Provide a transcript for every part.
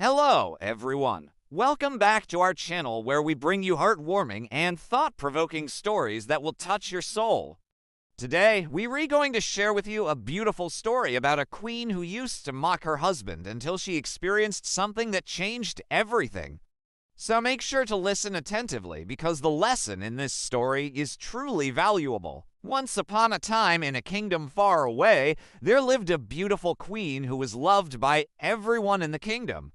Hello, everyone. Welcome back to our channel where we bring you heartwarming and thought-provoking stories that will touch your soul. Today, we're going to share with you a beautiful story about a queen who used to mock her husband until she experienced something that changed everything. So make sure to listen attentively because the lesson in this story is truly valuable. Once upon a time in a kingdom far away, there lived a beautiful queen who was loved by everyone in the kingdom.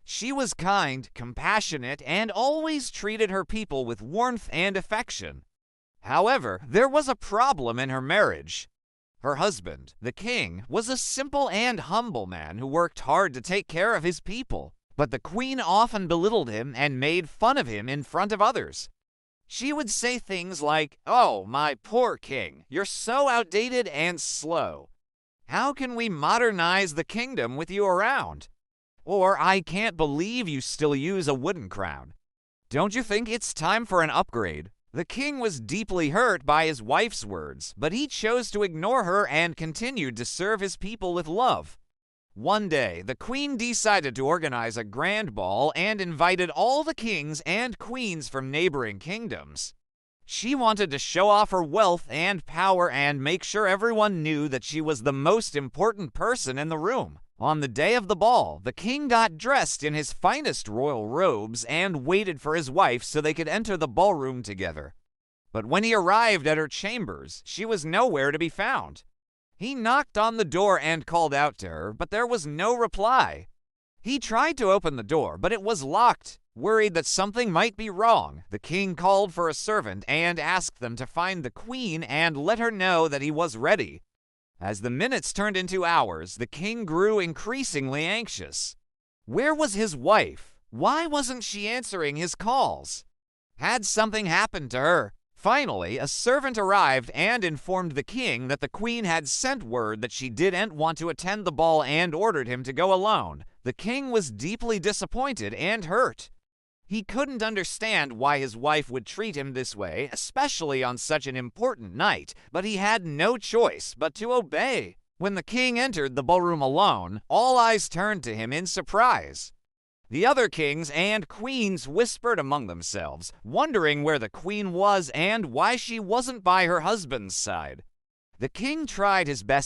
She was kind, compassionate, and always treated her people with warmth and affection. However, there was a problem in her marriage. Her husband, the king, was a simple and humble man who worked hard to take care of his people, but the queen often belittled him and made fun of him in front of others. She would say things like, "Oh, my poor king, you're so outdated and slow. How can we modernize the kingdom with you around?" Or, "I can't believe you still use a wooden crown. Don't you think it's time for an upgrade?" The king was deeply hurt by his wife's words, but he chose to ignore her and continued to serve his people with love. One day, the queen decided to organize a grand ball and invited all the kings and queens from neighboring kingdoms. She wanted to show off her wealth and power and make sure everyone knew that she was the most important person in the room. On the day of the ball, the king got dressed in his finest royal robes and waited for his wife so they could enter the ballroom together. But when he arrived at her chambers, she was nowhere to be found. He knocked on the door and called out to her, but there was no reply. He tried to open the door, but it was locked. Worried that something might be wrong, the king called for a servant and asked them to find the queen and let her know that he was ready. As the minutes turned into hours, the king grew increasingly anxious. Where was his wife? Why wasn't she answering his calls? Had something happened to her? Finally, a servant arrived and informed the king that the queen had sent word that she didn't want to attend the ball and ordered him to go alone. The king was deeply disappointed and hurt. He couldn't understand why his wife would treat him this way, especially on such an important night, but he had no choice but to obey. When the king entered the ballroom alone, all eyes turned to him in surprise. The other kings and queens whispered among themselves, wondering where the queen was and why she wasn't by her husband's side. The king tried his best